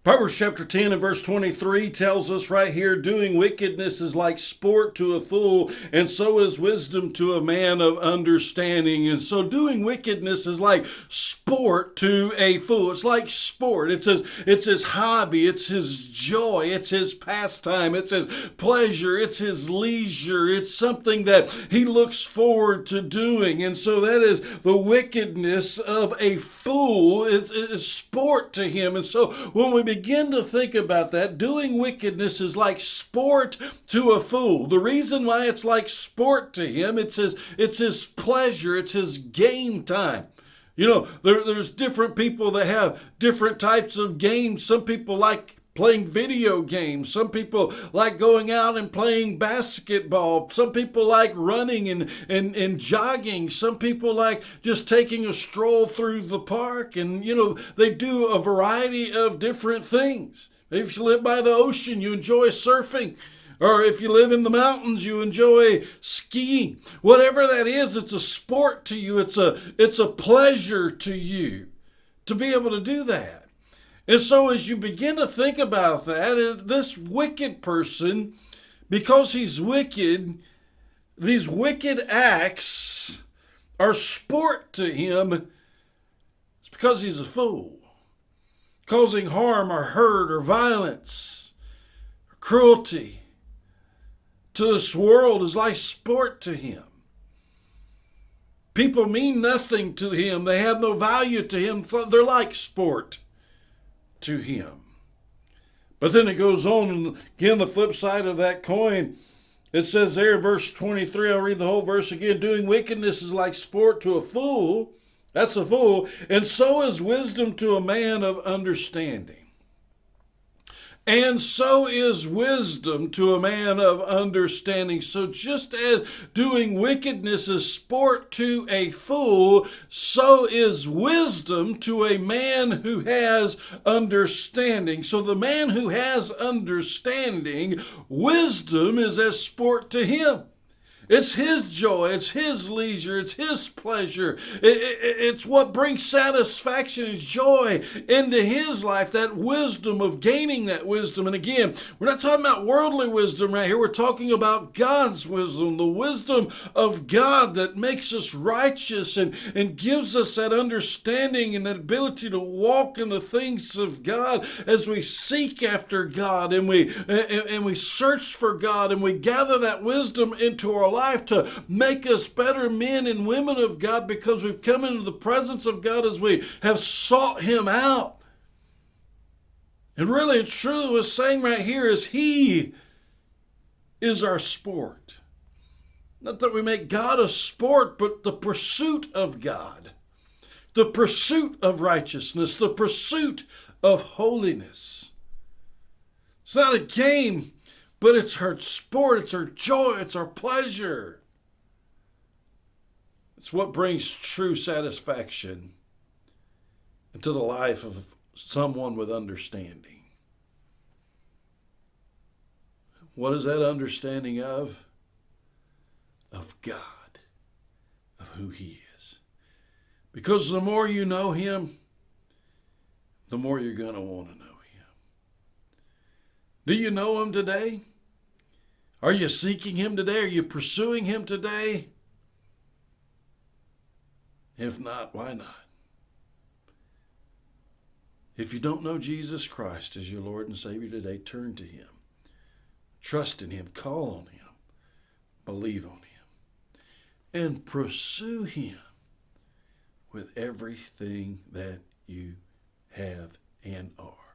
Proverbs chapter 10 and verse 23 tells us right here, doing wickedness is like sport to a fool, and so is wisdom to a man of understanding. And so doing wickedness is like sport to a fool. It's like sport. It's his hobby. It's his joy. It's his pastime. It's his pleasure. It's his leisure. It's something that he looks forward to doing. And so that is the wickedness of a fool. It's sport to him. And so when we begin to think about that, doing wickedness is like sport to a fool. The reason why it's like sport to him, it's his pleasure, it's his game time. There's different people that have different types of games. Some people like playing video games. Some people like going out and playing basketball. Some people like running and jogging. Some people like just taking a stroll through the park. And, they do a variety of different things. If you live by the ocean, you enjoy surfing. Or if you live in the mountains, you enjoy skiing. Whatever that is, it's a sport to you. It's a pleasure to you to be able to do that. And so as you begin to think about that, this wicked person, because he's wicked, these wicked acts are sport to him. It's because he's a fool. Causing harm or hurt or violence or cruelty to this world is like sport to him. People mean nothing to him. They have no value to him. They're like sport to him. But then it goes on, and again, the flip side of that coin, it says there in verse 23, I'll read the whole verse again. Doing wickedness is like sport to a fool. That's a fool. And so is wisdom to a man of understanding. And so is wisdom to a man of understanding. So just as doing wickedness is sport to a fool, so is wisdom to a man who has understanding. So the man who has understanding, wisdom is as sport to him. It's his joy, it's his leisure, it's his pleasure. It's what brings satisfaction and joy into his life, that wisdom of gaining that wisdom. And again, we're not talking about worldly wisdom right here. We're talking about God's wisdom, the wisdom of God that makes us righteous and gives us that understanding and that ability to walk in the things of God as we seek after God and we search for God and we gather that wisdom into our life to make us better men and women of God because we've come into the presence of God as we have sought him out. And really and truly what's saying right here is he is our sport. Not that we make God a sport, but the pursuit of God, the pursuit of righteousness, the pursuit of holiness. It's not a game, but it's her sport, it's her joy, it's our pleasure. It's what brings true satisfaction into the life of someone with understanding. What is that understanding of? Of God, of who he is. Because the more you know him, the more you're going to want to know him. Do you know him today? Are you seeking him today? Are you pursuing him today? If not, why not? If you don't know Jesus Christ as your Lord and Savior today, turn to him. Trust in him. Call on him. Believe on him. And pursue him with everything that you have and are.